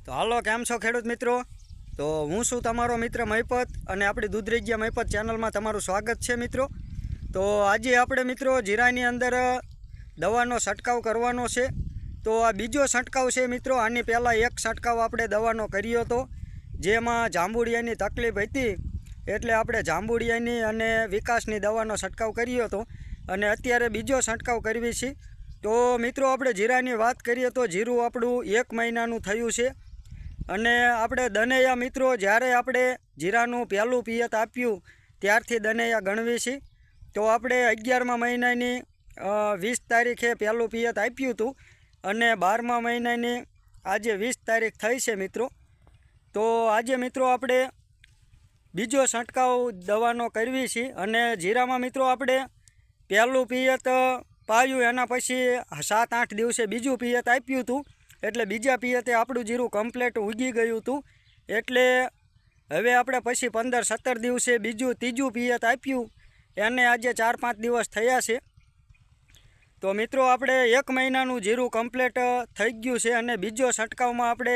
તો હાલો કેમ છો ખેડૂત મિત્રો। તો હું છું તમારો મિત્ર મહિપત અને આપણી દૂધરેજિયા મહિપત ચેનલમાં તમારું સ્વાગત છે મિત્રો। તો આજે આપણે મિત્રો જીરાની અંદર દવાનો છંટકાવ કરવાનો છે। તો આ બીજો છંટકાવ છે મિત્રો। આની પહેલાં એક છંટકાવ આપણે દવાનો કર્યો હતો જેમાં જાંબુડિયાની તકલીફ હતી, એટલે આપણે જાંબુડિયાની અને વિકાસની દવાનો છંટકાવ કર્યો હતો અને અત્યારે બીજો છંટકાવ કરવી છે। તો મિત્રો આપણે જીરાની વાત કરીએ તો જીરું આપણું 1 મહિનાનું થયું છે અને આપણે દનૈયા મિત્રો જ્યારે આપણે જીરાનું પહેલું પિયત આપ્યું ત્યારથી દનૈયા ગણવી છે। તો આપણે 11મા મહિનાની 20 તારીખે પહેલું પિયત આપ્યું હતું અને 12મા મહિનાની આજે 20 તારીખ થઈ છે મિત્રો। તો આજે મિત્રો આપણે બીજો છંટકાવ દવાનો કરવી છે અને જીરામાં મિત્રો આપણે પહેલું પિયત પાયું એના પછી 7-8 દિવસે બીજું પિયત આપ્યું હતું, એટલે બીજા પિયતે આપણું જીરું કમ્પ્લેટ ઉગી ગયું હતું। એટલે હવે આપણે પછી 15-17 દિવસે ત્રીજું પિયત આપ્યું, એને આજે 4-5 દિવસ થયા છે। તો મિત્રો આપણે 1 મહિનાનું જીરું કમ્પ્લેટ થઈ ગયું છે અને બીજો છંટકાવમાં આપણે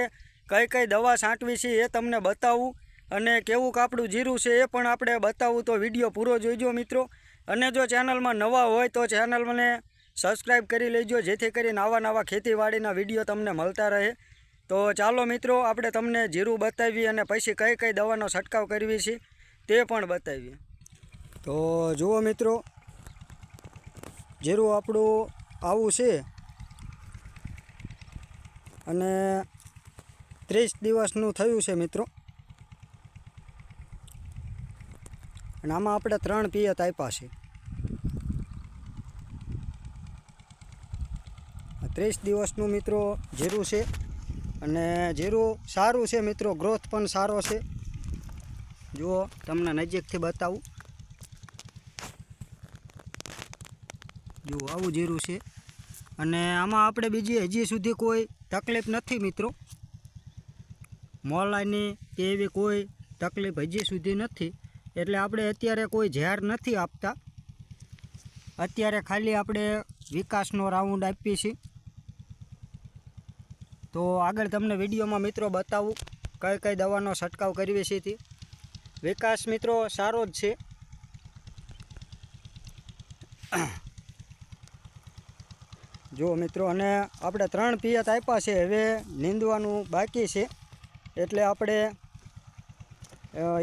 કઈ કઈ દવા છાંટવી છે એ તમને બતાવું અને કેવું આપણું જીરું છે એ પણ આપણે બતાવું। તો વિડીયો પૂરો જોઈજો મિત્રો। અને જો ચેનલમાં નવા હોય તો ચેનલને સબસ્ક્રાઈબ કરી લેજો, જેથી કરીને નવા ખેતીવાડીના વિડીયો તમને મળતા રહે। તો ચાલો મિત્રો આપણે તમને જીરું બતાવીએ અને પછી કઈ કઈ દવાનો છંટકાવ કરવી છે તે પણ બતાવીએ। તો જુઓ મિત્રો, જીરું આપણું આવું છે અને 30 દિવસનું થયું છે મિત્રો અને આમાં આપણે 3 પિયત આપ્યા છે। 30 દિવસનું મિત્રો જીરું છે અને જીરું સારું છે મિત્રો, ગ્રોથ પણ સારો છે। જુઓ તમને નજીકથી બતાવું, જુઓ આવું જીરું છે અને આમાં આપણે બીજી હજી સુધી કોઈ તકલીફ નથી મિત્રો, મોલાની કે એવી કોઈ તકલીફ હજી સુધી નથી। એટલે આપણે અત્યારે કોઈ ઝેર નથી આપતા, અત્યારે ખાલી આપણે વિકાસનો રાઉન્ડ આપીએ છીએ। તો આગળ તમને વિડીયોમાં મિત્રો બતાવું કઈ કઈ દવાનો છંટકાવ કરવી છે તે। વિકાસ મિત્રો સારો જ છે। જો મિત્રો, અને આપણે 3 પિયત આપ્યા છે, હવે નીંદવાનું બાકી છે, એટલે આપણે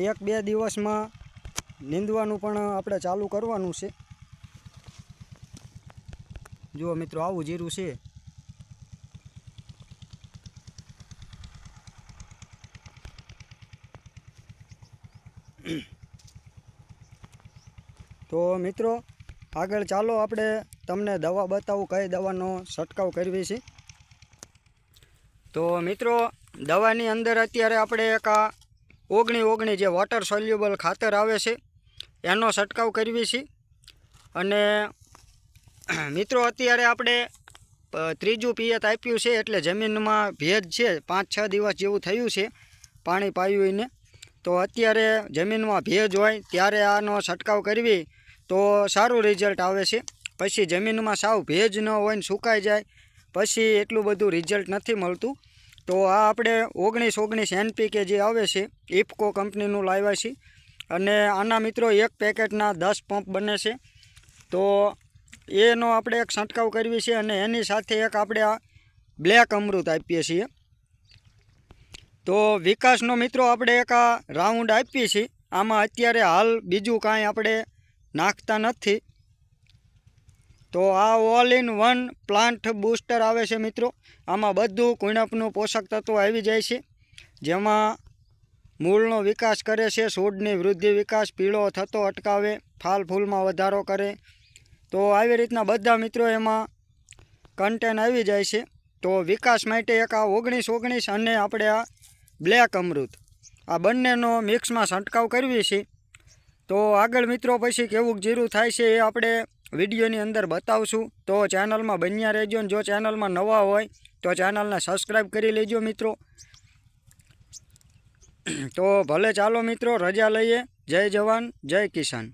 1-2 દિવસમાં નીંદવાનું પણ આપણે ચાલુ કરવાનું છે। જુઓ મિત્રો આવું જીરું છે। તો મિત્રો આગળ ચાલો આપણે તમને દવા બતાવું કઈ દવાનો છંટકાવ કરવી છે। તો મિત્રો દવાની અંદર અત્યારે આપણે એક 19 જે વોટર સોલ્યુબલ ખાતર આવે છે એનો છંટકાવ કરવી છે। અને મિત્રો અત્યારે આપણે ત્રીજું પિયત આપ્યું છે, એટલે જમીનમાં ભેજ છે, 5-6 દિવસ જેવું થયું છે પાણી પાયું એને। તો અત્યારે જમીનમાં ભેજ હોય ત્યારે આનો છંટકાવ કરવી તો સારું રિઝલ્ટ આવે છે। પછી જમીનમાં સાવ ભેજ ન હોય ને સુકાઈ જાય પછી એટલું બધું રિઝલ્ટ નથી મળતું। તો આ આપણે 19 NPK જે આવે છે ઇફકો કંપનીનું લાવ્યા છે અને આના મિત્રો એક પેકેટના 10 પંપ બને છે। તો એનો આપણે એક છંટકાવ કરવી છે અને એની સાથે એક આપણે આ બ્લેક અમૃત આપીએ છીએ। તો વિકાસનો મિત્રો આપણે એક આ રાઉન્ડ આપીએ છીએ, આમાં અત્યારે હાલ બીજું કાંઈ આપણે નાખતા નથી। તો આ all in one plant booster આવે છે મિત્રો, આમાં બધું કુણપનું પોષક તત્વો આવી જાય છે, જેમાં મૂળનો વિકાસ કરે છે, છોડની વૃદ્ધિ વિકાસ, પીળો થતો અટકાવે, ફાલ ફૂલમાં વધારો કરે। તો આવી રીતના બધા મિત્રો એમાં કન્ટેન આવી જાય છે। તો વિકાસ માટે એક આ 19 અને આપણે આ બ્લેક અમૃત આ બંનેનો મિક્સમાં છંટકાવ કરવી છે। તો આગળ મિત્રો પછી કેવું જીરું થાય છે એ આપણે વિડીયોની અંદર બતાવશું। તો ચેનલમાં બન્યા રહેજો, અને જો ચેનલમાં નવા હોય તો ચેનલને સબસ્ક્રાઈબ કરી લેજો મિત્રો। તો ભલે ચાલો મિત્રો રજા લઈએ। જય જવાન જય કિસાન।